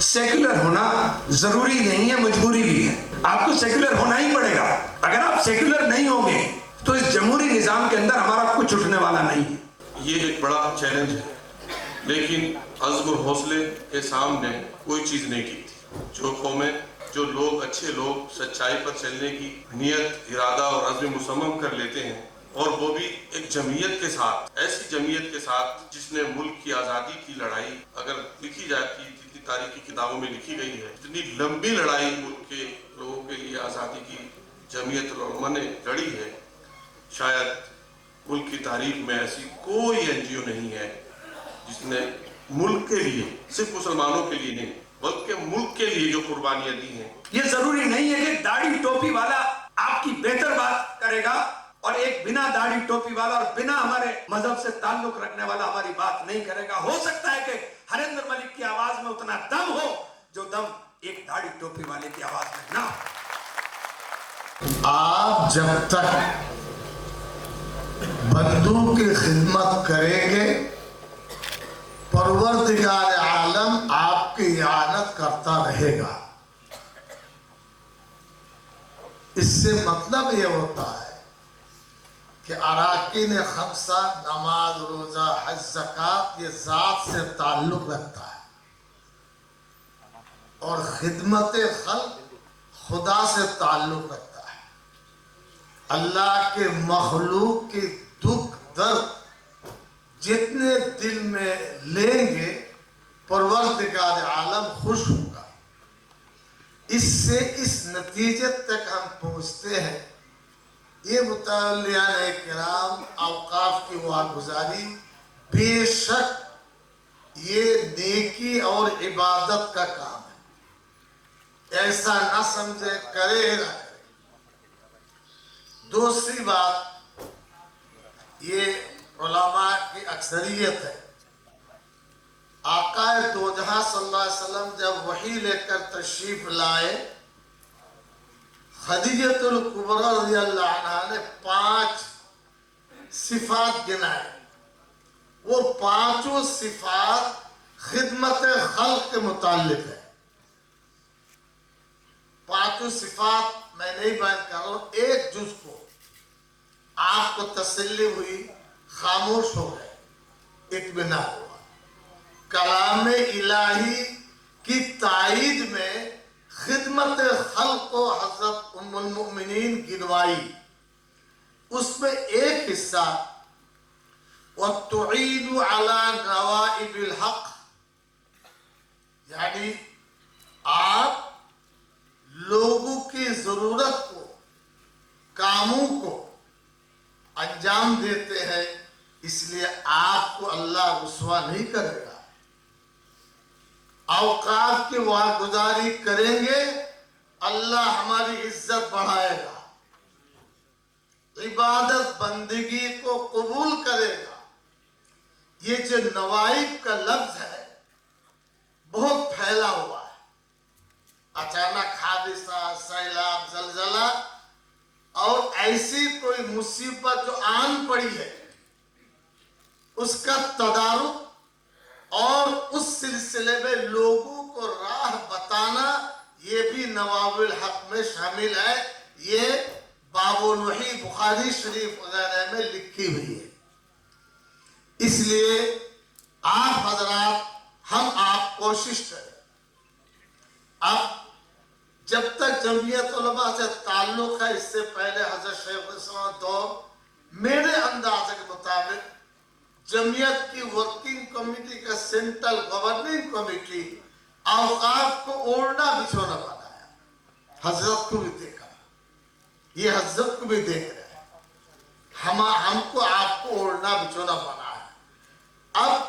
Secular ہونا ضروری نہیں ہے، مجبوری بھی ہے. آپ کو سیکولر ہونا ہی پڑے گا. اگر آپ سیکولر نہیں ہوں گے تو اس جمہوری نظام کے اندر ہمارا کچھ اٹھنے والا نہیں ہے. یہ ایک بڑا چیلنج ہے، لیکن عزم و حوصلے کے سامنے کوئی چیز نہیں کی تھی. جو قومیں، جو لوگ، اچھے لوگ سچائی پر چلنے کی نیت، ارادہ اور عزم مصمم کر لیتے ہیں، اور وہ بھی ایک جمعیت کے ساتھ، ایسی جمعیت کے ساتھ جس نے ملک کی آزادی کی لڑائی اگر لکھی جاتی، جتنی تاریخی کتابوں میں لکھی گئی ہے، اتنی لمبی لڑائی ملک کے لوگوں کے لیے آزادی کی جمعیت العلماء نے لڑی ہے، شاید ملک کی تاریخ میں ایسی کوئی این جی او نہیں ہے جس نے ملک کے لیے، صرف مسلمانوں کے لیے نہیں بلکہ ملک کے لیے جو قربانیاں دی ہیں. یہ ضروری نہیں ہے کہ داڑھی ٹوپی والا آپ کی بہتر بات کرے گا اور ایک بنا داڑھی ٹوپی والا اور بنا ہمارے مذہب سے تعلق رکھنے والا ہماری بات نہیں کرے گا. ہو سکتا ہے کہ ہریندر ملک کی آواز میں اتنا دم ہو جو دم ایک داڑھی ٹوپی والے کی آواز میں نہ ہو. آپ جب تک بندوں کی خدمت کریں گے پروردگار عالم آپ کی اعانت کرتا رہے گا. اس سے مطلب یہ ہوتا ہے کہ اراکین خمسہ، نماز، روزہ، حج، زکوٰۃ، یہ ذات سے تعلق رکھتا ہے، اور خدمت خلق خدا سے تعلق رکھتا ہے. اللہ کے مخلوق کی دکھ درد جتنے دل میں لیں گے پروردگار عالم خوش ہوگا. اس سے اس نتیجے تک ہم پہنچتے ہیں. یہ متولیان کرام اوقاف کی واگزاری بے شک یہ نیکی اور عبادت کا کام ہے، ایسا نہ سمجھے کرے نہ کرے. دوسری بات، یہ علماء کی اکثریت ہے. آقا دو جہاں صلی اللہ علیہ وسلم جب وحی لے کر تشریف لائے، خدیجۃ الکبریٰ رضی اللہ عنہا نے 5 صفات گنائے. وہ 5 صفات خدمت خلق کے متعلق ہے. 5 صفات میں نہیں بیان کر رہا ہوں، ایک جز کو آپ کو تسلی ہوئی، خاموش ہو گئے، اطمینان ہوا. کلام الہی کی تائید میں خدمت خلق کو حضرت ام المؤمنین گنوائی. اس میں ایک حصہ وَتُعِيدُ عَلَى نَوَائِبِ الْحَقِّ، یعنی آپ لوگوں کی ضرورت کو، کاموں کو انجام دیتے ہیں، اس لیے آپ کو اللہ رسوا نہیں کرے گا. اوقاف کی واگزاری کریں گے اللہ ہماری عزت بڑھائے گا، عبادت بندگی کو قبول کرے گا. یہ جو نوائب کا لفظ ہے بہت پھیلا ہوا ہے. اچانک حادثہ، سیلاب، زلزلہ اور ایسی کوئی مصیبت جو آن پڑی ہے، اس کا تدارک اور اس سلسلے میں لوگوں کو راہ بتانا، یہ بھی نوائب الحق میں شامل ہے. یہ باب الوحی بخاری شریف وغیرہ میں لکھی ہوئی ہے. اس لیے آپ حضرات، ہم آپ کوشش کریں. اب جب تک جمعیت علماء سے تعلق ہے، اس سے پہلے حضرت شیخ الاسلام دور، میرے اندازے کے مطابق جمعیت کی ورکنگ کمیٹی کا سینٹرل گورننگ کمیٹی اوقاف کو اوڑھنا بچھونا بنایا. حضرت کو بھی دیکھا، یہ حضرت کو بھی دیکھ رہے ہیں. ہم کو آپ کو اوڑھنا بچھونا بنا ہے. اب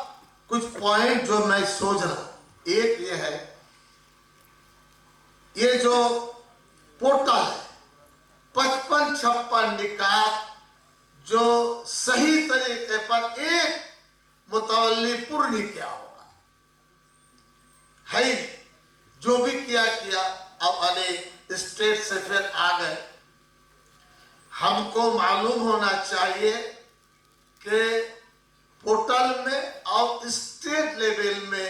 کچھ پوائنٹ جو میں سوچ رہا ہوں، ایک یہ ہے، یہ جو پورٹل ہے 55-56 نکات جو صحیح طریقے پر ایک متولی پر نہیں کیا ہوگا ہے. جو بھی کیا اب علی اسٹیٹ سے پھر آ گئے. ہم کو معلوم ہونا چاہیے کہ پورٹل میں اور اسٹیٹ لیول میں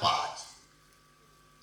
5।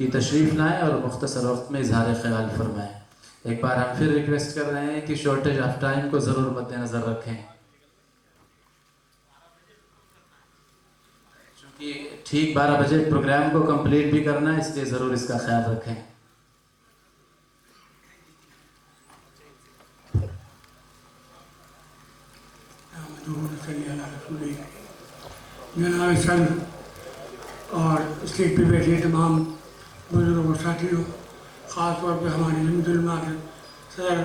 کہ تشریف لائیں اور مختصر وقت میں اظہار خیال فرمائیں. ایک بار ہم پھر ریکویسٹ کر رہے ہیں کہ شارٹیج آف ٹائم کو ضرور مد نظر رکھیں، چونکہ ٹھیک 12 بجے پروگرام کو کمپلیٹ بھی کرنا ہے، اس لیے ضرور اس کا خیال رکھیں. جناب صدر اور اسٹیج پہ بیٹھے تمام بزرگوں اور ساتھیوں، خاص طور پہ ہمارے جمعیت علماء کے صدر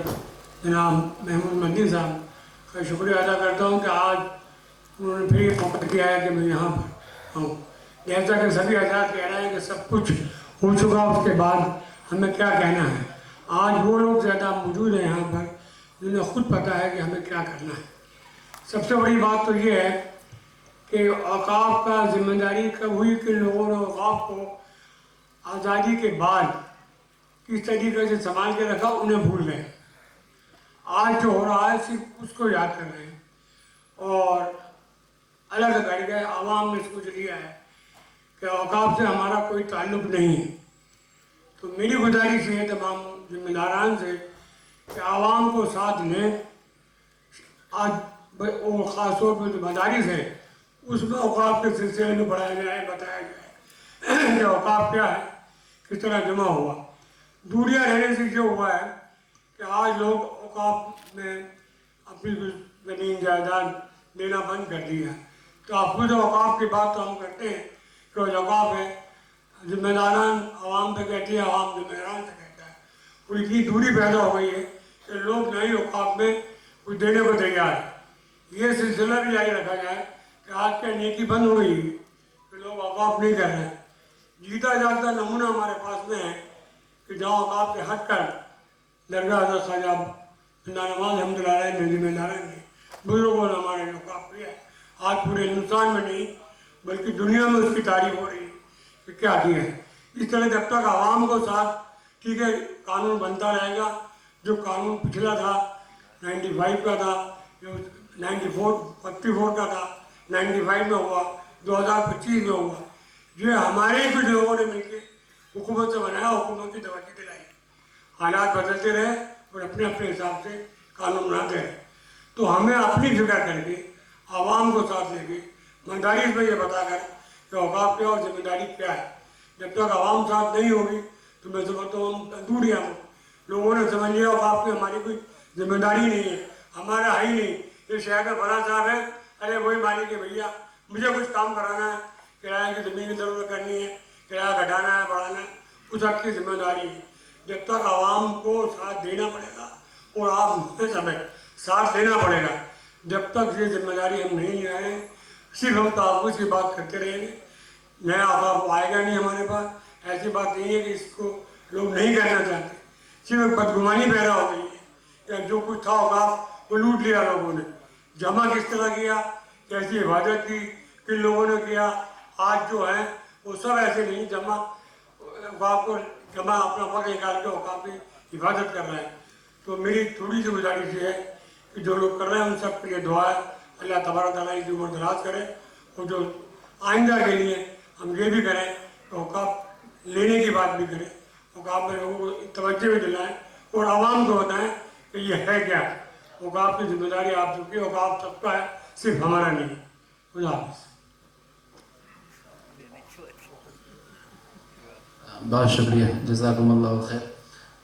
جناب محمود مدنی صاحب کا شکریہ ادا کرتا ہوں کہ آج انہوں نے پھر یہ موقع دیا ہے کہ میں یہاں پر ہوں. جیسا کہ سبھی حضرات کہہ رہے ہیں کہ سب کچھ ہو چکا، اس کے بعد ہمیں کیا کہنا ہے. آج وہ لوگ زیادہ موجود ہیں یہاں پر جنہیں خود پتہ ہے کہ ہمیں کیا کرنا ہے. سب سے بڑی بات تو یہ ہے کہ اوقاف کا ذمہ داری کب ہوئی کہ لوگوں نے اوقاف کو آزادی کے بعد کس طریقے سے سنبھال کے رکھا، انہیں بھول گئے. آج جو ہو رہا ہے صرف اس کو یاد کر رہے ہیں اور الگ کر گئے. عوام نے سوچ لیا ہے کہ اوقاف سے ہمارا کوئی تعلق نہیں ہے. تو میری گزارش ہے تمام ذمہ داران سے کہ عوام کو ساتھ لیں. آج وہ خاص طور پہ جو مدارس ہے اس میں اوقاف کے سلسلے میں پڑھایا جائے، بتایا جائے کہ اوقاف کیا ہے، کس طرح جمع ہوا. دوریاں رہنے سے یہ ہوا ہے کہ آج لوگ اوقاف میں اپنی زمین جائیداد دینا بند کر دیا ہے. تو تحفظ اوقاف کی بات تو ہم کرتے ہیں کہ اوقاف ہے، ذمہ داران عوام پہ کہتی ہے، عوام ذمہ داران سے کہتا ہے. اور اتنی دوری پیدا ہو گئی ہے کہ لوگ نئی اوقاف میں کچھ دینے کو تیار ہے. یہ سلسلہ بھی جاری رکھا جائے کہ آج کیا نیکی بند ہو گئی کہ لوگ اوقاف نہیں کر رہے ہیں. جیتا جاگتا نمونہ ہمارے پاس میں ہے کہ جہاں اوقاف سے ہٹ کر درگاہ حضرت خواجہ نواز احمد اللہ نے ذمہ داران نے بزرگوں نے ہمارے اوقاف کیا ہے. آج پورے ہندوستان میں نہیں بلکہ دنیا میں اس کی تعریف ہو رہی ہے کہ کیا کیا ہے. اس طرح جب تک عوام کو ساتھ ٹھیک ہے قانون بنتا رہے گا. جو قانون پچھلا تھا 95 کا تھا، جو 54 کا تھا، 95 میں ہوا، 2025 میں ہوا. یہ ہمارے کچھ لوگوں نے مل کے حکومت سے بنایا، حکومت کی توجہ دلائی. حالات بدلتے رہے اور اپنے اپنے حساب سے قانون بناتے رہے. تو ہمیں اپنی فکر کر کے عوام کو ساتھ لے کے مدارس میں یہ بتا کر کہ اوقاف کیا اور ذمہ داری کیا ہے. جب تک عوام ساتھ نہیں ہوگی تو میں سمجھتا ہوں ہم دوریاں لوگوں نے سمجھ لیا اوقاف کی ہماری کوئی ذمہ داری نہیں ہے، ہمارا ہے ہی نہیں. یہ شہر کا فلاں صاحب ہے، ارے وہی مالک ہے بھیا، مجھے کچھ کام کرانا ہے، کرایہ کی زمین کی ضرورت کرنی ہے، کرایہ گھٹانا ہے بڑھانا ہے، اس حق کی ذمہ داری ہے. جب تک عوام کو ساتھ دینا پڑے گا اور آپ سمجھ ساتھ دینا پڑے گا، جب تک یہ ذمہ داری ہم نہیں لے آئے صرف ہم تحفظ کی بات کرتے رہیں گے. نیا اوقاف آئے گا نہیں ہمارے پاس. ایسی بات نہیں ہے کہ اس کو لوگ نہیں کرنا چاہتے، صرف بدگمانی پیدا ہو گئی ہے کہ جو کچھ تھا اوقاف وہ لوٹ لیا لوگوں نے. جمع کس طرح کیا، کیسی حفاظت کی، کن لوگوں نے کیا. آج جو ہے وہ سب ایسے نہیں، جمع اوقاف کو جمع اپنا وقت نکال کے اوقاف کی حفاظت کر رہے ہیں. تو میری تھوڑی سی گزارش یہ ہے کہ جو لوگ کر رہے ہیں ان سب کے لیے دعا ہے، اللہ تبارک تعالیٰ کی عمر دراز کرے. اور جو آئندہ کے لیے ہم یہ بھی کریں کہ اوقاف لینے کی بات بھی کریں، اوقاف میں لوگوں کو توجہ بھی دلائیں اور عوام کو بتائیں کہ یہ ہے کیا. اوقاف کی ذمہ داری آپ سب کی، اوقاف سب کا ہے، صرف ہمارا نہیں. خدا حافظ. بہت شکریہ، جزاکم اللہ خیر.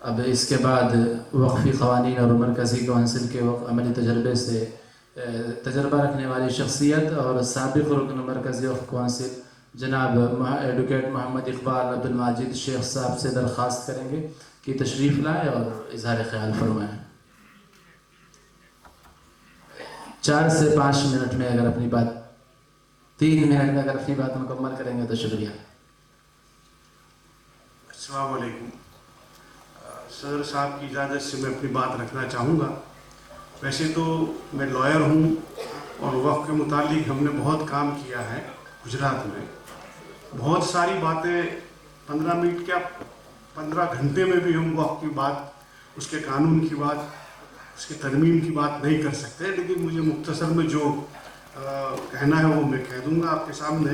اب اس کے بعد وقفی قوانین اور مرکزی کونسل کے عملی تجربے سے تجربہ رکھنے والی شخصیت اور سابق رکن مرکزی وقف کونسل جناب ایڈوکیٹ محمد اقبال عبد الماجد شیخ صاحب سے درخواست کریں گے کہ تشریف لائیں اور اظہار خیال فرمائیں. 4 سے 5 منٹ میں اگر اپنی بات 3 منٹ میں اگر اپنی بات مکمل کریں گے تو شکریہ. السلام علیکم. صدر صاحب کی اجازت سے میں اپنی بات رکھنا چاہوں گا. ویسے تو میں لائر ہوں اور وقف کے متعلق ہم نے بہت کام کیا ہے گجرات میں. بہت ساری باتیں 15 منٹ کیا 15 گھنٹے میں بھی ہم وقف کی بات، اس کے قانون کی بات، اس کے ترمیم کی بات نہیں کر سکتے. لیکن مجھے مختصر میں جو کہنا ہے وہ میں کہہ دوں گا آپ کے سامنے.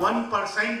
1%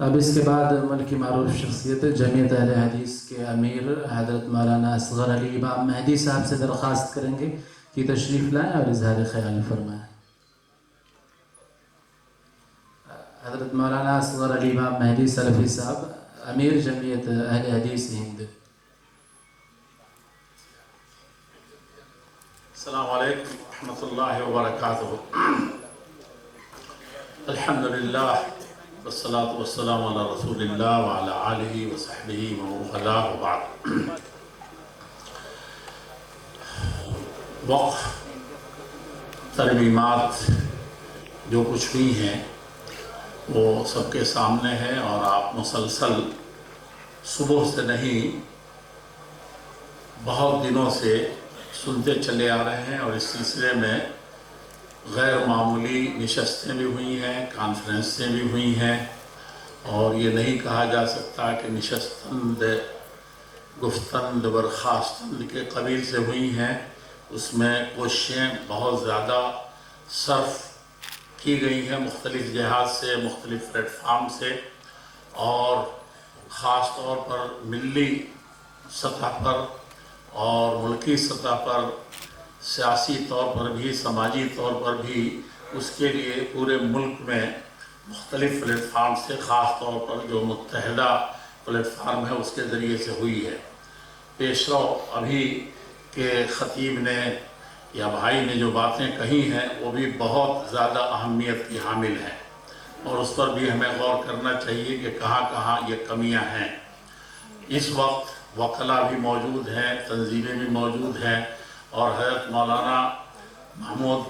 اب اس کے بعد ملک کی معروف شخصیت جمعیت اہل حدیث کے امیر حضرت مولانا اصغر علی امام مہدی صاحب سے درخواست کریں گے کہ تشریف لائیں اور اظہار خیال فرمائیں. حضرت مولانا اصغر علی امام مہدی سلفی صاحب امیر جمعیت اہل حدیث ہند. السلام علیکم ورحمۃ اللہ وبرکاتہ. الحمدللہ والصلاة والسلام علی رسول اللہ وعلی آلہ وصحبہ ومن والاه وبعد. وقف ترمیمات جو کچھ بھی ہیں وہ سب کے سامنے ہے، اور آپ مسلسل صبح سے نہیں بہت دنوں سے سنتے چلے آ رہے ہیں، اور اس سلسلے میں غیر معمولی نشستیں بھی ہوئی ہیں، کانفرنسیں بھی ہوئی ہیں، اور یہ نہیں کہا جا سکتا کہ نشستند گفتند برخاستند کے قبیل سے ہوئی ہیں. اس میں کوششیں بہت زیادہ صرف کی گئی ہیں مختلف جہات سے، مختلف پلیٹ فارم سے، اور خاص طور پر ملی سطح پر اور ملکی سطح پر، سیاسی طور پر بھی، سماجی طور پر بھی، اس کے لیے پورے ملک میں مختلف پلیٹ فارم سے، خاص طور پر جو متحدہ پلیٹ فارم ہے اس کے ذریعے سے ہوئی ہے. پیش رو ابھی کے خطیب نے یا بھائی نے جو باتیں کہی ہیں وہ بھی بہت زیادہ اہمیت کی حامل ہیں، اور اس پر بھی ہمیں غور کرنا چاہیے کہ کہاں کہاں یہ کمیاں ہیں. اس وقت وکلاء بھی موجود ہیں، تنظیمیں بھی موجود ہیں، اور حضرت مولانا محمود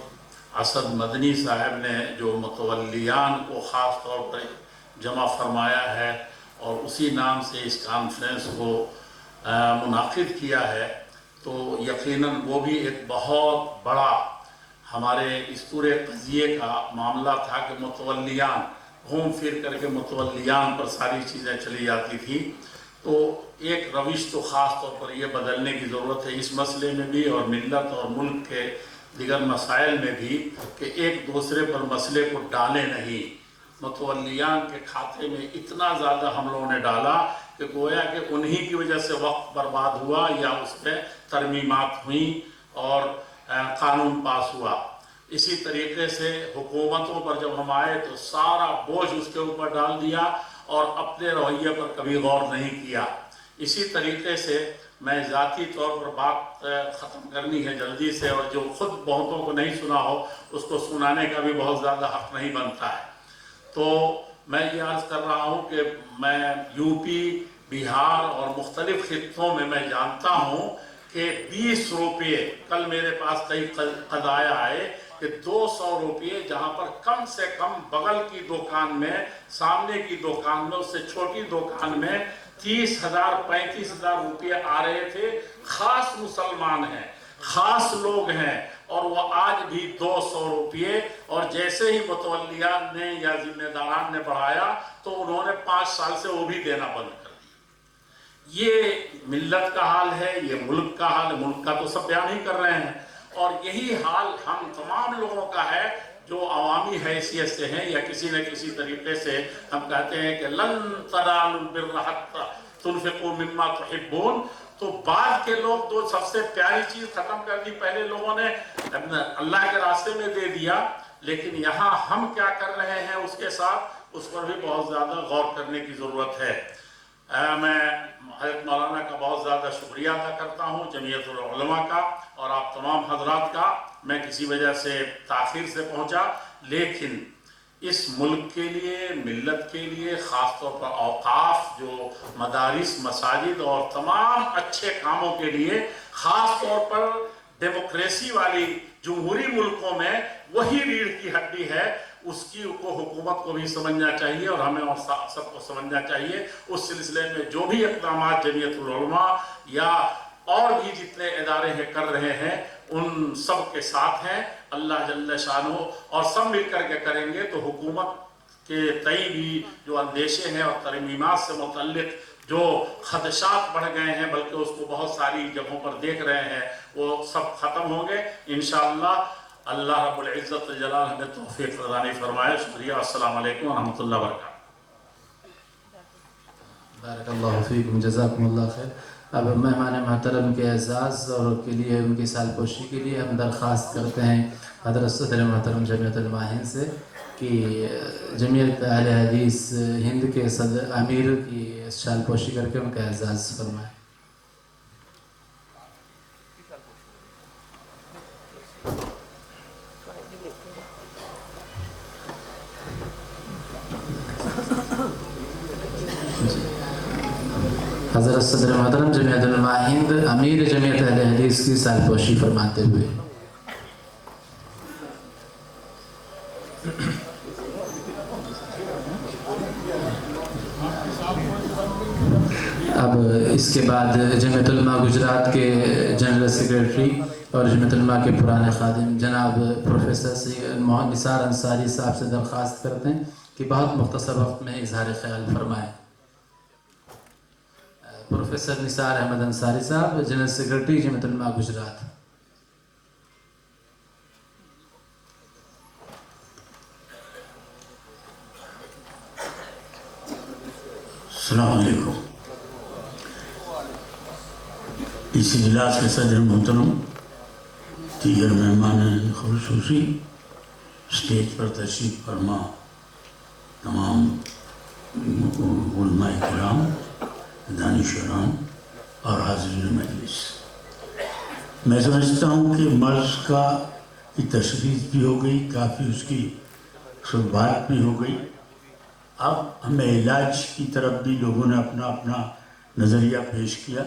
اسد مدنی صاحب نے جو متولیان کو خاص طور پر جمع فرمایا ہے اور اسی نام سے اس کانفرنس کو منعقد کیا ہے، تو یقیناً وہ بھی ایک بہت بڑا ہمارے اس پورے قضیے کا معاملہ تھا کہ متولیان گھوم پھر کر کے متولیان پر ساری چیزیں چلی جاتی تھی. تو ایک روش تو خاص طور پر یہ بدلنے کی ضرورت ہے اس مسئلے میں بھی، اور ملت اور ملک کے دیگر مسائل میں بھی، کہ ایک دوسرے پر مسئلے کو ڈالے نہیں. متولیان کے کھاتے میں اتنا زیادہ ہم لوگوں نے ڈالا کہ گویا کہ انہی کی وجہ سے وقت برباد ہوا، یا اس پہ ترمیمات ہوئیں اور قانون پاس ہوا. اسی طریقے سے حکومتوں پر جب ہم آئے تو سارا بوجھ اس کے اوپر ڈال دیا اور اپنے رویے پر کبھی غور نہیں کیا. اسی طریقے سے میں ذاتی طور پر بات ختم کرنی ہے جلدی سے، اور جو خود بہتوں کو نہیں سنا ہو اس کو سنانے کا بھی بہت زیادہ حق نہیں بنتا ہے. تو میں یہ عرض کر رہا ہوں کہ میں یو پی، بہار اور مختلف خطوں میں جانتا ہوں کہ 20 روپے، کل میرے پاس کئی قضایا آئے کہ 200 روپے جہاں پر کم سے کم بغل کی دکان میں، سامنے کی دکان میں، اس سے چھوٹی دکان میں 30,000 35,000 روپے آ رہے تھے. خاص مسلمان ہیں، خاص لوگ ہیں، اور وہ آج بھی 200 روپے، اور جیسے ہی متولیان نے یا ذمہ داران نے بڑھایا تو انہوں نے 5 سال سے وہ بھی دینا بند کر دیا. یہ ملت کا حال ہے، یہ ملک کا حال ہے. ملک کا تو سب بیان ہی کر رہے ہیں، اور یہی حال ہم تمام لوگوں کا ہے جو عوامی حیثیت سے ہیں، یا کسی نہ کسی طریقے سے ہم کہتے ہیں کہ لن تنالوا البر حتی تنفقوا مما تحبون. تو بعد کے لوگ تو سب سے پیاری چیز ختم کر دی، پہلے لوگوں نے اللہ کے راستے میں دے دیا، لیکن یہاں ہم کیا کر رہے ہیں اس کے ساتھ، اس پر بھی بہت زیادہ غور کرنے کی ضرورت ہے. میں حضرت مولانا کا بہت زیادہ شکریہ ادا کرتا ہوں، جمعیت العلماء کا اور آپ تمام حضرات کا. میں کسی وجہ سے تاخیر سے پہنچا، لیکن اس ملک کے لیے، ملت کے لیے، خاص طور پر اوقاف، جو مدارس، مساجد اور تمام اچھے کاموں کے لیے، خاص طور پر ڈیموکریسی والی جمہوری ملکوں میں وہی ریڑھ کی ہڈی ہے. اس کی کو حکومت کو بھی سمجھنا چاہیے، اور ہمیں اور سب کو سمجھنا چاہیے. اس سلسلے میں جو بھی اقدامات جمعیت العلماء یا اور بھی جتنے ادارے ہیں کر رہے ہیں، ان سب کے ساتھ ہیں اللہ جل شانہ، اور سب مل کر کے کریں گے تو حکومت کے تئیں بھی جو اندیشے ہیں اور ترمیمات سے متعلق جو خدشات بڑھ گئے ہیں، بلکہ اس کو بہت ساری جگہوں پر دیکھ رہے ہیں، وہ سب ختم ہوں گے انشاءاللہ. اللہ رب العزت جلال ہمیں توفیق عطا فرمائے. شکریہ. السلام علیکم ورحمۃ اللہ وبرکاتہ. بارک اللہ فیکم جزاکم اللہ خیر. اب مہمان محترم کے اعزاز اور کے لیے ان کی سال پوشی کے لیے ہم درخواست کرتے ہیں حضرت صدر محترم جمعیت علماء ہند سے کہ جمعیت اہل حدیث ہند کے صدر امیر کی سال پوشی کر کے ان کا اعزاز فرمائیں. حضرت صدر محترم جمعیت علماء ہند امیر جمعیت اہل حدیث کی سال پوشی فرماتے ہوئے. اب اس کے بعد جمعیت علماء گجرات کے جنرل سیکریٹری اور جمعیت علماء کے پرانے خادم جناب پروفیسر نثار انصاری صاحب سے درخواست کرتے ہیں کہ بہت مختصر وقت میں اظہار خیال فرمائیں. پروفیسر نثار احمد انصاری صاحب جنرل سیکریٹری جمعیت علماء گجرات. السلام علیکم. اس اجلاس کے صدر محترم، دیگر مہمان خصوصی، اسٹیج پر تشریف فرما تمام علماء کرام، دانشوران اور حاضرین مجلس، میں سمجھتا ہوں کہ مرض کی تشخیص بھی ہو گئی، کافی اس کی بات بھی ہو گئی. اب ہمیں علاج کی طرف بھی لوگوں نے اپنا اپنا نظریہ پیش کیا.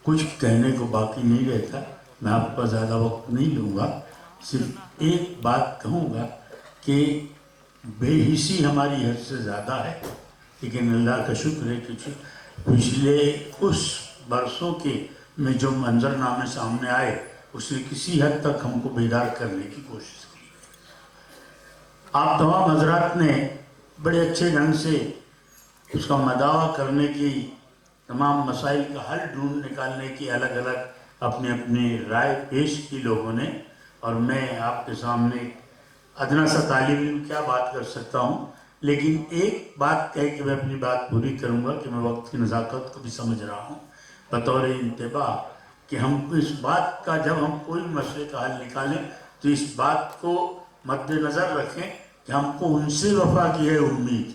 کچھ کہنے کو باقی نہیں رہتا. میں آپ کا زیادہ وقت نہیں لوں گا، صرف ایک بات کہوں گا کہ بے حسی ہماری حد سے زیادہ ہے، لیکن اللہ کا شکر ہے کہ پچھلے اس برسوں کے میں جو منظرنامے سامنے آئے اس نے کسی حد تک ہم کو بیدار کرنے کی کوشش کی. آپ تمام حضرات نے بڑے اچھے ڈھنگ سے اس کا مداوع کرنے کی، تمام مسائل کا حل ڈھونڈ نکالنے کی الگ الگ اپنے اپنے رائے پیش کی لوگوں نے. اور میں آپ کے سامنے ادنا سا طالب علم کیا بات کر سکتا ہوں، لیکن ایک بات کہہ کہ میں اپنی بات پوری کروں گا کہ میں وقت کی نزاکت کو بھی سمجھ رہا ہوں بطور انتباہ کہ ہم اس بات کا، جب ہم کوئی مسئلے کا حل نکالیں تو اس بات کو مد نظر رکھیں کہ ہم کو ان سے وفا کی ہے امید،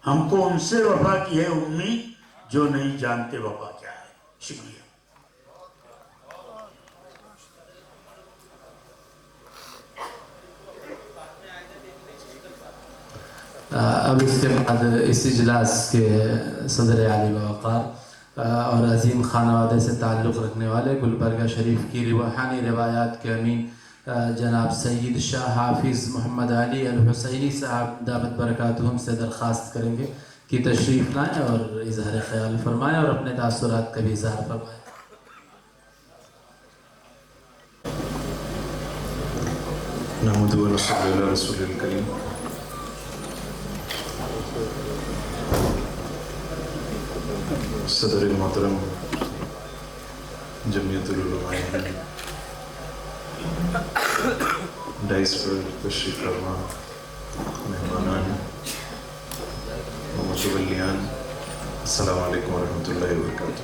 ہم کو ان سے وفا کی ہے امید جو نہیں جانتے وفا کیا ہے. شکریہ. اب اس کے بعد اس اجلاس کے صدر عالی وقار اور عظیم خانوادے سے تعلق رکھنے والے گلبرگہ شریف کی روحانی روایات کے امین جناب سید شاہ حافظ محمد علی الحسینی صاحب دامت برکاتہم سے درخواست کریں گے کہ تشریف لائیں اور اظہار خیال فرمائیں اور اپنے تاثرات کا بھی اظہار فرمائیں. نحمده ونصلي على رسول الكريم. صدر محترم جمعیت علماء ہند، ڈائس پر تشریف فرما مہمانان و متولیان، السلام علیکم ورحمۃ اللہ وبرکاتہ.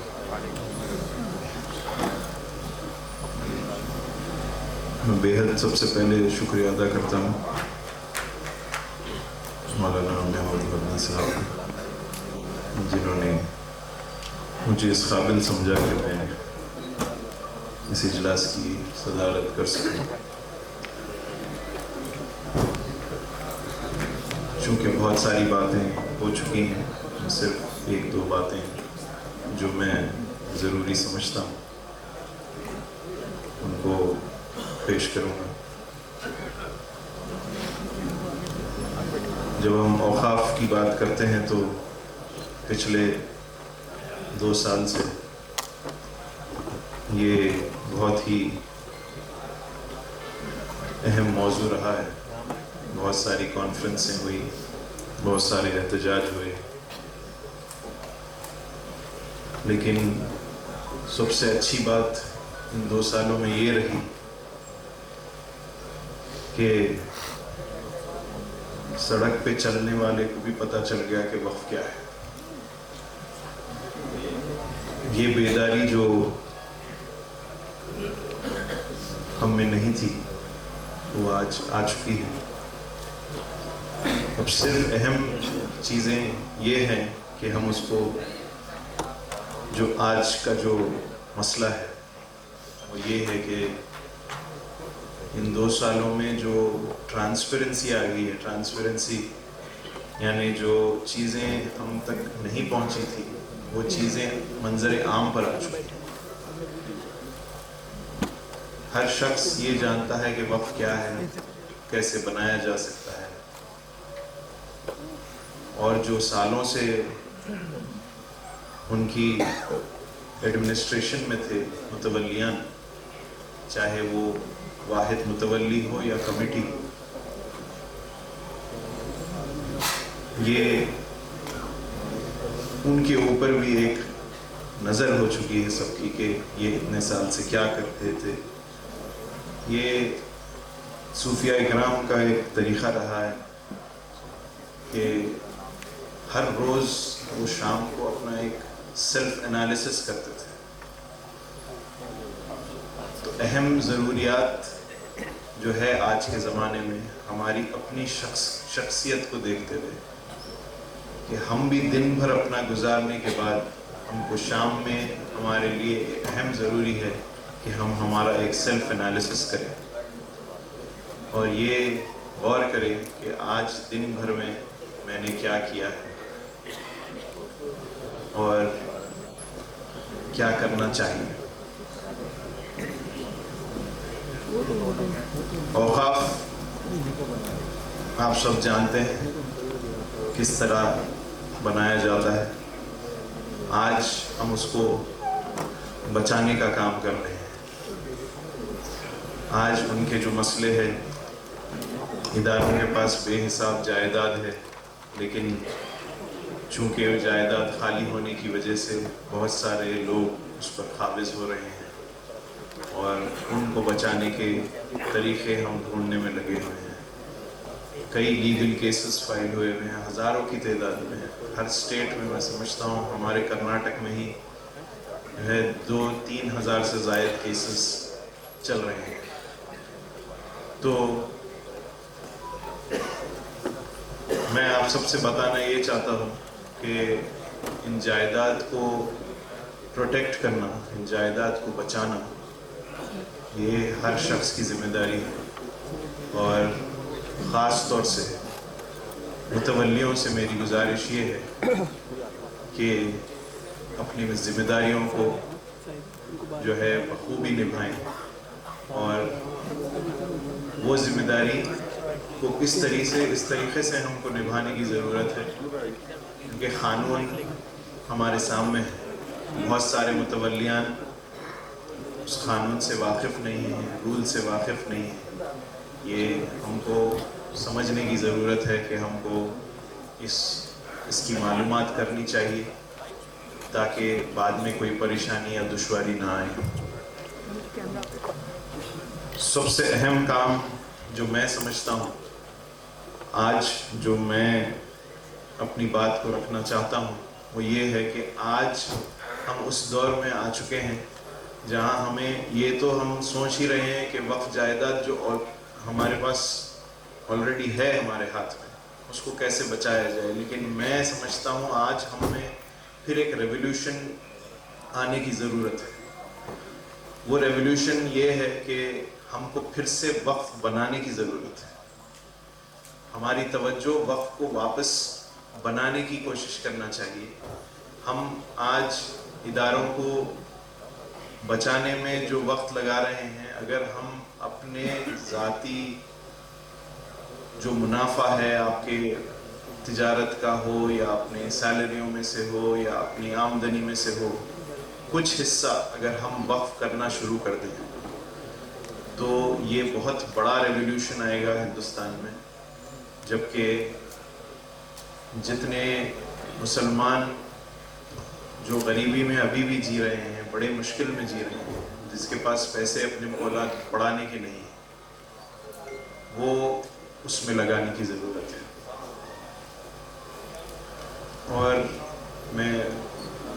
میں بے حد سب سے پہلے شکریہ ادا کرتا ہوں مولانا محمد مدنی صاحب، جنہوں نے مجھے اس قابل سمجھا کہ میں اس اجلاس کی صدارت کر سکوں. چونکہ بہت ساری باتیں ہو چکی ہیں، صرف ایک دو باتیں جو میں ضروری سمجھتا ہوں ان کو پیش کروں گا. جب ہم اوقاف کی بات کرتے ہیں تو پچھلے 2 سال سے یہ بہت ہی اہم موضوع رہا ہے. بہت ساری کانفرنسیں ہوئی، بہت سارے احتجاج ہوئے، لیکن سب سے اچھی بات ان 2 سالوں میں یہ رہی کہ سڑک پہ چلنے والے کو بھی پتہ چل گیا کہ وقف کیا ہے. یہ بیداری جو ہم میں نہیں تھی وہ آج آ چکی ہے. اب صرف اہم چیزیں یہ ہیں کہ ہم اس کو جو آج کا جو مسئلہ ہے وہ یہ ہے کہ ان 2 سالوں میں جو ٹرانسپیرنسی آ گئی ہے، ٹرانسپیرنسی یعنی جو چیزیں ہم تک نہیں پہنچی تھی وہ چیزیں منظر عام پر آ چکی ہیں. ہر شخص یہ جانتا ہے کہ وقف کیا ہے، کیسے بنایا جا سکتا ہے، اور جو سالوں سے ان کی ایڈمنسٹریشن میں تھے متولیان، چاہے وہ واحد متولی ہو یا کمیٹی، یہ ان کے اوپر بھی ایک نظر ہو چکی ہے سب کی کہ یہ اتنے سال سے کیا کرتے تھے. یہ صوفیاء اکرام کا ایک طریقہ رہا ہے کہ ہر روز وہ شام کو اپنا ایک سیلف انالیسس کرتے تھے. تو اہم ضروریات جو ہے آج کے زمانے میں ہماری اپنی شخصیت کو دیکھتے ہوئے کہ ہم بھی دن بھر اپنا گزارنے کے بعد ہم کو شام میں ہمارے لیے اہم ضروری ہے کہ ہم ہمارا ایک سیلف انالیسس کریں اور یہ غور کریں کہ آج دن بھر میں نے کیا کیا ہے اور کیا کرنا چاہیے. اوقاف آپ سب جانتے ہیں کس طرح بنایا جاتا ہے. آج ہم اس کو بچانے کا کام کر رہے ہیں. آج ان کے جو مسئلے ہیں، اداروں کے پاس بے حساب جائیداد ہے، لیکن چونکہ جائیداد خالی ہونے کی وجہ سے بہت سارے لوگ اس پر قابض ہو رہے ہیں اور ان کو بچانے کے طریقے ہم ڈھونڈنے میں لگے ہوئے ہیں. کئی لیگل کیسز فائل ہوئے ہوئے ہیں، ہزاروں کی تعداد میں. ہر سٹیٹ میں سمجھتا ہوں ہمارے کرناٹک میں ہی جو ہے 2-3 ہزار سے زائد کیسز چل رہے ہیں. تو میں آپ سب سے بتانا یہ چاہتا ہوں کہ ان جائیداد کو پروٹیکٹ کرنا، ان جائیداد کو بچانا یہ ہر شخص کی ذمہ داری ہے. اور خاص طور سے متولیوں سے میری گزارش یہ ہے کہ اپنی ذمہ داریوں کو جو ہے بخوبی نبھائیں اور وہ ذمہ داری کو اس طریقے سے ہم کو نبھانے کی ضرورت ہے کیونکہ قانون ہمارے سامنے ہے. بہت سارے متولیان اس قانون سے واقف نہیں ہیں، رول سے واقف نہیں ہیں. یہ ہم کو سمجھنے کی ضرورت ہے کہ ہم کو اس کی معلومات کرنی چاہیے تاکہ بعد میں کوئی پریشانی یا دشواری نہ آئے. سب سے اہم کام جو میں سمجھتا ہوں آج جو میں اپنی بات کو رکھنا چاہتا ہوں وہ یہ ہے کہ آج ہم اس دور میں آ چکے ہیں جہاں ہمیں یہ تو ہم سوچ ہی رہے ہیں کہ وقف جائیداد جو ہمارے پاس آلریڈی ہے ہمارے ہاتھ میں اس کو کیسے بچایا جائے. لیکن میں سمجھتا ہوں آج ہمیں پھر ایک ریولیوشن آنے کی ضرورت ہے. وہ ریولیوشن یہ ہے کہ ہم کو پھر سے وقف بنانے کی ضرورت ہے. ہماری توجہ وقف کو واپس بنانے کی کوشش کرنا چاہیے. ہم آج اداروں کو بچانے میں جو وقت لگا رہے ہیں، اگر ہم اپنے ذاتی جو منافع ہے آپ کے تجارت کا ہو یا اپنے سیلریوں میں سے ہو یا اپنی آمدنی میں سے ہو، کچھ حصہ اگر ہم وقف کرنا شروع کر دیں تو یہ بہت بڑا ریولیوشن آئے گا ہندوستان میں. جبکہ جتنے مسلمان جو غریبی میں ابھی بھی جی رہے ہیں، بڑے مشکل میں جی رہے ہیں، جس کے پاس پیسے اپنے اولاد پڑھانے کے نہیں ہیں، وہ اس میں لگانے کی ضرورت ہے. اور میں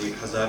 1000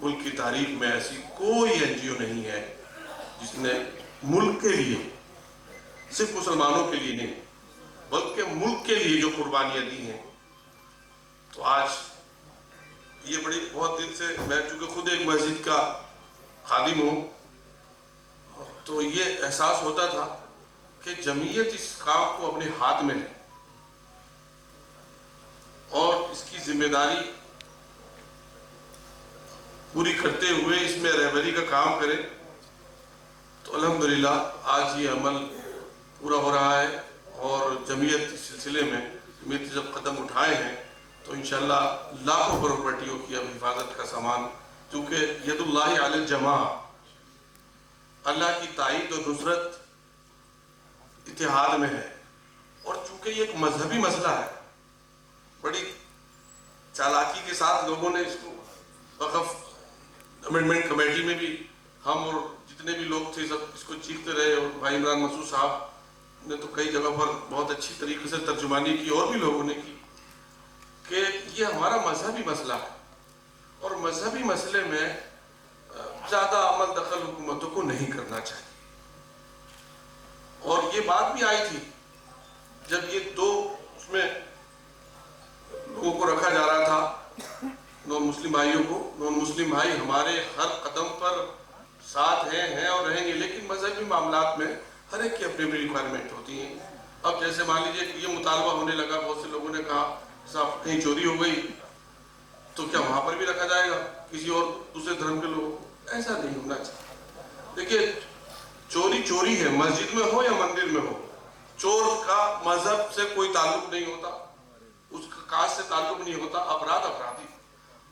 ملک کی تاریخ میں ایسی کوئی NGO نہیں ہے جس نے ملک کے لیے، صرف مسلمانوں کے لیے نہیں بلکہ ملک کے لیے جو قربانیاں دی ہیں. تو آج یہ بڑی بہت دن سے، میں چونکہ خود ایک مسجد کا خادم ہوں، تو یہ احساس ہوتا تھا کہ جمعیت اس کام کو اپنے ہاتھ میں ہے اور اس کی ذمہ داری پوری کرتے ہوئے اس میں رہبری کا کام کرے. تو الحمدللہ آج یہ عمل پورا ہو رہا ہے اور جمعیت اس سلسلے میں جمعیت جب قدم اٹھائے ہیں تو انشاءاللہ لاکھوں پراپرٹیوں کی اب حفاظت کا سامان، کیونکہ ید اللہ علی الجماع، اللہ کی تائید اور نصرت اتحاد میں ہے. اور چونکہ یہ ایک مذہبی مسئلہ ہے، بڑی چالاکی کے ساتھ لوگوں نے اس کو وقف امنڈمنٹ کمیٹی میں بھی، ہم اور جتنے بھی لوگ تھے سب اس کو چیختے رہے، اور بھائی عمران مسعود صاحب نے تو کئی جگہ پر بہت اچھی طریقے سے ترجمانی کی اور بھی لوگوں نے کی کہ یہ ہمارا مذہبی مسئلہ ہے اور مذہبی مسئلے میں زیادہ عمل دخل حکومتوں کو نہیں کرنا چاہیے. اور یہ بات بھی آئی تھی جب یہ دو اس میں لوگوں کو رکھا جا رہا تھا، نون مسلم بھائیوں کو. نون مسلم بھائی ہمارے ہر قدم پر ساتھ ہیں اور رہیں گے، لیکن مذہبی معاملات میں ہر ایک کی اپنی اپنی ریکوائرمنٹ ہوتی ہیں. اب جیسے مان لیجیے کہ یہ مطالبہ ہونے لگا، بہت سے لوگوں نے کہا صاحب کہیں چوری ہو گئی تو کیا وہاں پر بھی رکھا جائے گا کسی اور دوسرے دھرم کے لوگوں؟ ایسا نہیں ہونا چاہیے. دیکھیے چوری چوری ہے، مسجد میں ہو یا مندر میں ہو. چور کا مذہب سے کوئی تعلق نہیں ہوتا، اس کا کاسٹ سے تعلق نہیں ہوتا. اپرادھ اپرادھی،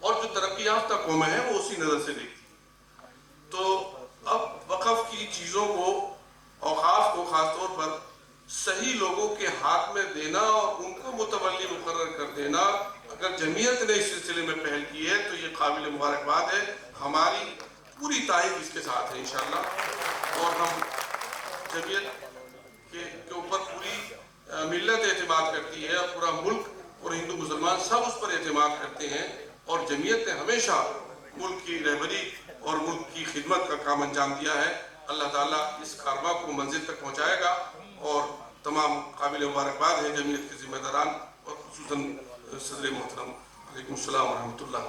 اور جو ترقی یافتہ قومیں ہیں وہ اسی نظر سے دیکھتی. تو اب وقف کی چیزوں کو، اوقاف کو خاص طور پر صحیح لوگوں کے ہاتھ میں دینا اور ان کو متولی مقرر کر دینا، اگر جمعیت نے اس سلسلے میں پہل کی ہے تو یہ قابل مبارکباد ہے. ہماری پوری تائید اس کے ساتھ ہے انشاءاللہ، اور ہم جمعیت کے اوپر پوری ملت اعتماد کرتی ہے اور پورا ملک اور ہندو مسلمان سب اس پر اعتماد کرتے ہیں. اور جمعیت نے ہمیشہ ملک کی رہبری اور ملک کی خدمت کا کام انجام دیا ہے. اللہ تعالیٰ اس کارواں کو منزل تک پہنچائے گا اور تمام قابل مبارکباد ہے جمعیت کے ذمہ داران اور خصوصاً صدر محترم. علیکم السلام ورحمۃ اللہ.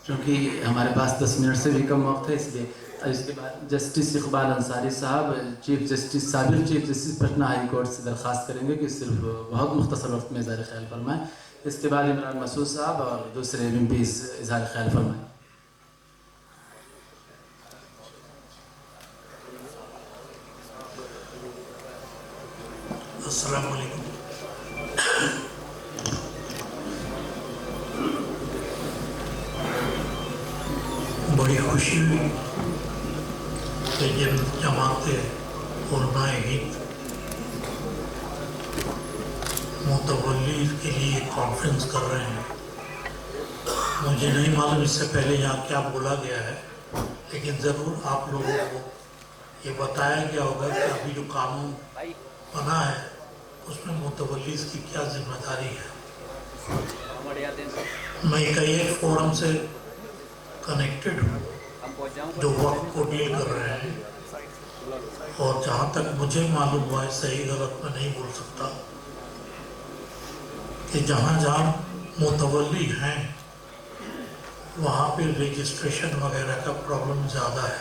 چونکہ ہمارے پاس 10 منٹ سے بھی کم وقت ہے، اس لیے اس کے بعد جسٹس اقبال انصاری صاحب، چیف جسٹس، سابق chief justice Patna high court سے درخواست کریں گے کہ صرف بہت مختصر وقت میں اظہار خیال فرمائیں. اس کے بعد عمران مسعود صاحب اور دوسرے MPs اظہار خیال فرمائیں. السلام علیکم. بڑی خوشی ہوئی کہ جماعت علماء ہند متولی کے لیے کانفرنس کر رہے ہیں. مجھے نہیں معلوم اس سے پہلے یہاں کیا بولا گیا ہے، لیکن ضرور آپ لوگوں کو یہ بتایا گیا ہوگا کہ ابھی جو قانون بنا ہے اس میں متولیز کی کیا ذمہ داری ہے. میں کئی ایک فورم سے کنیکٹڈ ہوں جو وقت کو ڈیل کر رہے ہیں، اور جہاں تک مجھے معلوم ہوا ہے، صحیح غلط میں نہیں بول سکتا، کہ جہاں جہاں متولی ہیں وہاں پہ رجسٹریشن وغیرہ کا پرابلم زیادہ ہے.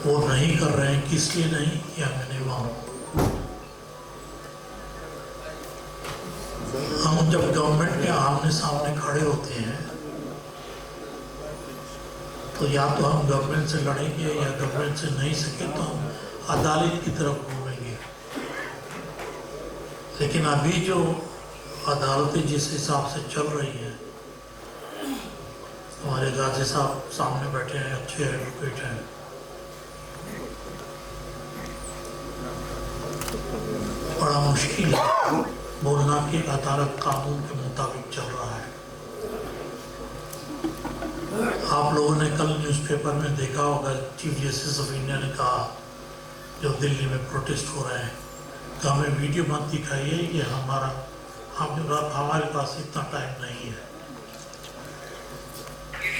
وہ نہیں کر رہے ہیں، کس لیے نہیں کیا میں نہیں معلوم. ہم جب گورنمنٹ کے آمنے سامنے کھڑے ہوتے ہیں تو یا تو ہم گورنمنٹ سے لڑیں گے یا گورنمنٹ سے نہیں سکے تو ہم عدالت کی طرف گھومیں گے. لیکن ابھی جو عدالتیں جس حساب سے چل رہی ہیں، ہمارے غازی صاحب سامنے بیٹھے ہیں، اچھے ایڈوکیٹ ہیں، بڑا مشکل ہے بولنا کہ عدالت قانون کے مطابق چل رہا ہے. آپ لوگوں نے کل نیوز پیپر میں دیکھا ہوگا، چیف جسٹس آف انڈیا نے کہا جو دلی میں پروٹیسٹ ہو رہے ہیں کہ ہمیں ویڈیو مت دکھائیے، یہ ہمارے پاس اتنا ٹائم نہیں ہے.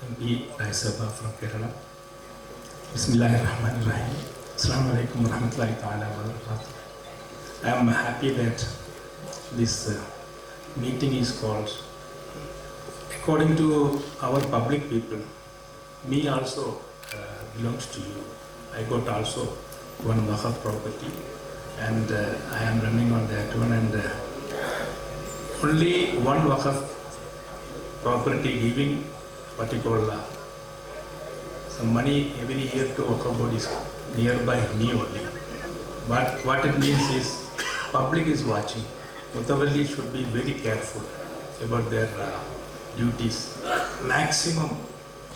MP Rajya Sabha from Kerala. Bismillahirrahmanirrahim. Assalamu alaikum warahmatullahi ta'ala wabarakatuh. I am happy that this meeting is called. According to our public people, me also belongs to you. I got also one Waqf property and I am running on that one, and only one Waqf property giving what you call some money every year to Waqf board is nearby me only. But what it means is public is watching. Mutawalli should be very careful about their duties. Maximum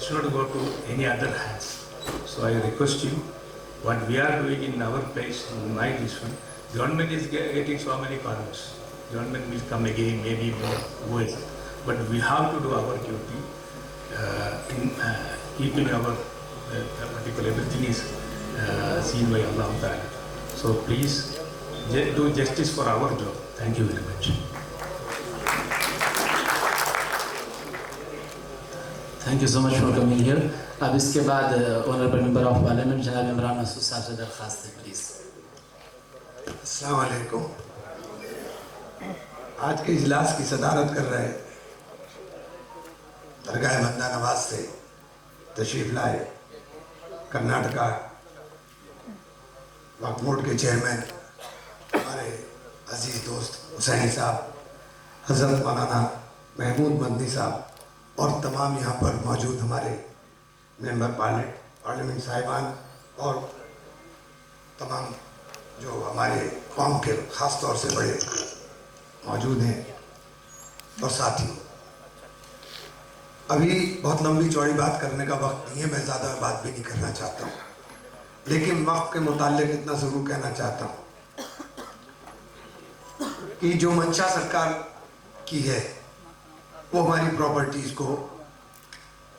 should not go to any other hands. So I request you, what we are doing in our place, in my district, government is getting so many permits. Government will come again, maybe more ways. But we have to do our duty in keeping our particular everything is seen by Allah Ta'ala. So please do justice for our job. Thank you very much. Thank you so much for coming here. اب اس کے بعد Honorable Member of Parliament جناب عمران مسعود صاحب سے درخواست ہے please. السلام علیکم. آج کے اجلاس کی صدارت کر رہے درگاہ بندہ نواز سے تشریف لائے کرناٹکا وقف بورڈ کے چیئرمین ہمارے عزیز دوست حسینی صاحب, حضرت مولانا محمود مدنی صاحب اور تمام یہاں پر موجود ہمارے ممبر پارلیمنٹ صاحبان اور تمام جو ہمارے قوم کے خاص طور سے بڑے موجود ہیں اور ساتھیوں. ابھی بہت لمبی چوڑی بات کرنے کا وقت نہیں ہے, میں زیادہ بات بھی نہیں کرنا چاہتا ہوں, لیکن وقف کے متعلق اتنا ضرور کہنا چاہتا ہوں کہ جو منشا سرکار کی ہے وہ ہماری پراپرٹیز کو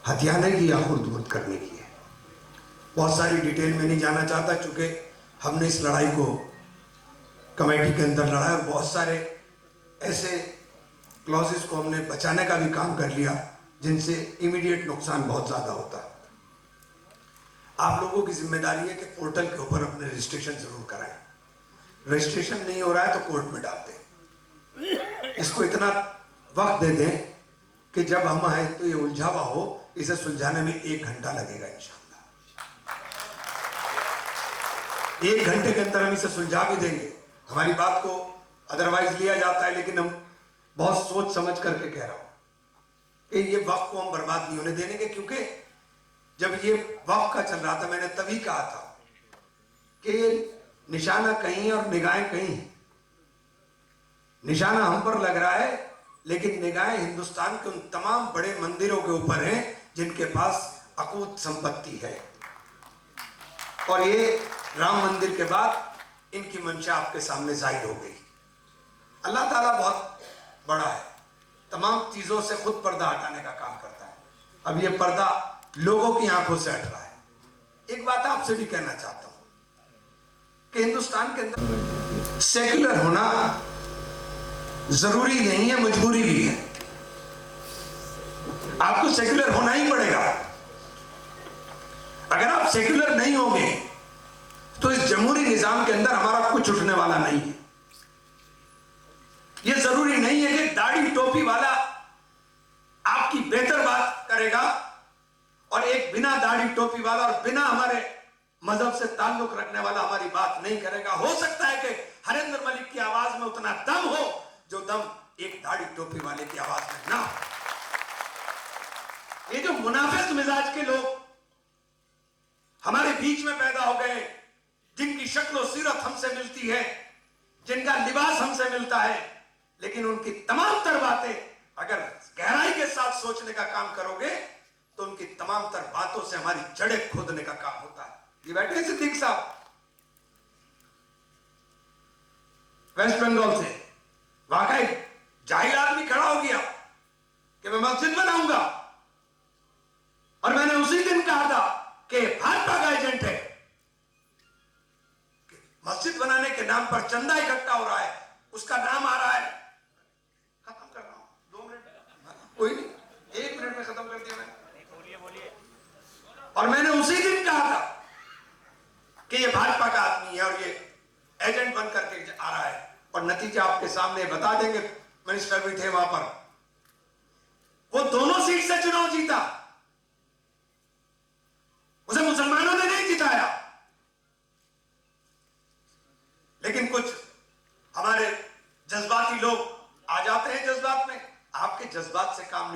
ہتھیانے کی یا خرد برد کرنے کی ہے. بہت ساری ڈیٹیل میں نہیں جانا چاہتا چونکہ ہم نے اس لڑائی کو کمیٹی کے اندر لڑا ہے اور بہت سارے ایسے کلوزز کو ہم نے بچانے کا بھی کام کر لیا جن سے امیڈیٹ نقصان بہت زیادہ ہوتا ہے. آپ لوگوں کی ذمہ داری ہے کہ پورٹل کے اوپر اپنے رجسٹریشن ضرور کرائیں. رجسٹریشن نہیں ہو رہا ہے تو کورٹ میں ڈال دیں. اس کو اتنا وقت دے دیں کہ جب ہم آئیں تو یہ الجھاوا ہو, اسے سلجھانے میں 1 گھنٹہ لگے گا انشاءاللہ. 1 گھنٹے کے اندر ہم اسے سلجھا بھی دیں گے. ہماری بات کو ادروائز لیا جاتا ہے لیکن ہم بہت سوچ سمجھ کر کے کہہ رہا ہوں کہ یہ وقت کو ہم برباد نہیں ہونے دینے گے, کیونکہ جب یہ وقت کا چل رہا تھا میں نے تبھی کہا تھا کہ نشانہ کہیں اور نگاہیں کہیں. نشانہ ہم پر لگ رہا ہے لیکن نگاہیں ہندوستان کے ان تمام بڑے مندروں کے اوپر ہیں جن کے پاس اکوت سمپتی ہے. اور یہ رام مندر کے بعد ان کی منشا آپ کے سامنے ظاہر ہو گئی. اللہ تعالیٰ بہت بڑا ہے, تمام چیزوں سے خود پردہ ہٹانے کا کام کرتا ہے. اب یہ پردہ لوگوں کی آنکھوں سے ہٹ رہا ہے. ایک بات آپ سے بھی کہنا چاہتا ہوں کہ ہندوستان کے اندر سیکولر ہونا ضروری نہیں ہے, مجبوری بھی ہے. آپ کو سیکولر ہونا ہی پڑے گا. اگر آپ سیکولر نہیں ہوں گے تو اس جمہوری نظام کے اندر ہمارا کچھ اٹھنے والا نہیں ہے. یہ ضروری نہیں ہے کہ داڑھی ٹوپی والا آپ کی بہتر بات کرے گا اور ایک بنا داڑھی ٹوپی والا اور بنا ہمارے مذہب سے تعلق رکھنے والا ہماری بات نہیں کرے گا. ہو سکتا ہے کہ ہریندر ملک کی آواز میں اتنا دم ہو جو دم ایک داڑھی ٹوپی والے کی آواز میں نہ ہو. یہ جو منافق مزاج کے لوگ ہمارے بیچ میں پیدا ہو گئے, جن کی شکل و سیرت ہم سے ملتی ہے, جن کا لباس ہم سے ملتا ہے, لیکن ان کی تمام تر باتیں اگر گہرائی کے ساتھ سوچنے کا کام کرو گے تو ان کی تمام تر باتوں سے ہماری جڑیں کھودنے کا کام ہوتا ہے. یہ بیٹھے ہیں صدیق صاحب ویسٹ بنگال سے, واقعی جاہل آدمی کھڑا ہو گیا کہ میں مسجد بناؤں گا, اور میں نے اسی دن کہا تھا کہ بھاجپا کا ایجنٹ ہے, مسجد بنانے کے نام پر چندہ اکٹھا ہو رہا ہے, اس کا نام آ رہا ہے. ختم کر رہا ہوں 2 منٹ, کوئی نہیں 1 منٹ میں ختم کر دیا میں. اور میں نے اسی دن کہا تھا کہ یہ بھاجپا کا آدمی ہے اور یہ ایجنٹ بن کر کے آ رہا ہے, اور نتیجہ آپ کے سامنے بتا دیں گے. منسٹر بھی تھے وہاں پر, وہ دونوں سیٹ سے چناؤ جیتا, اسے مسلمانوں نے نہیں جتایا, لیکن کچھ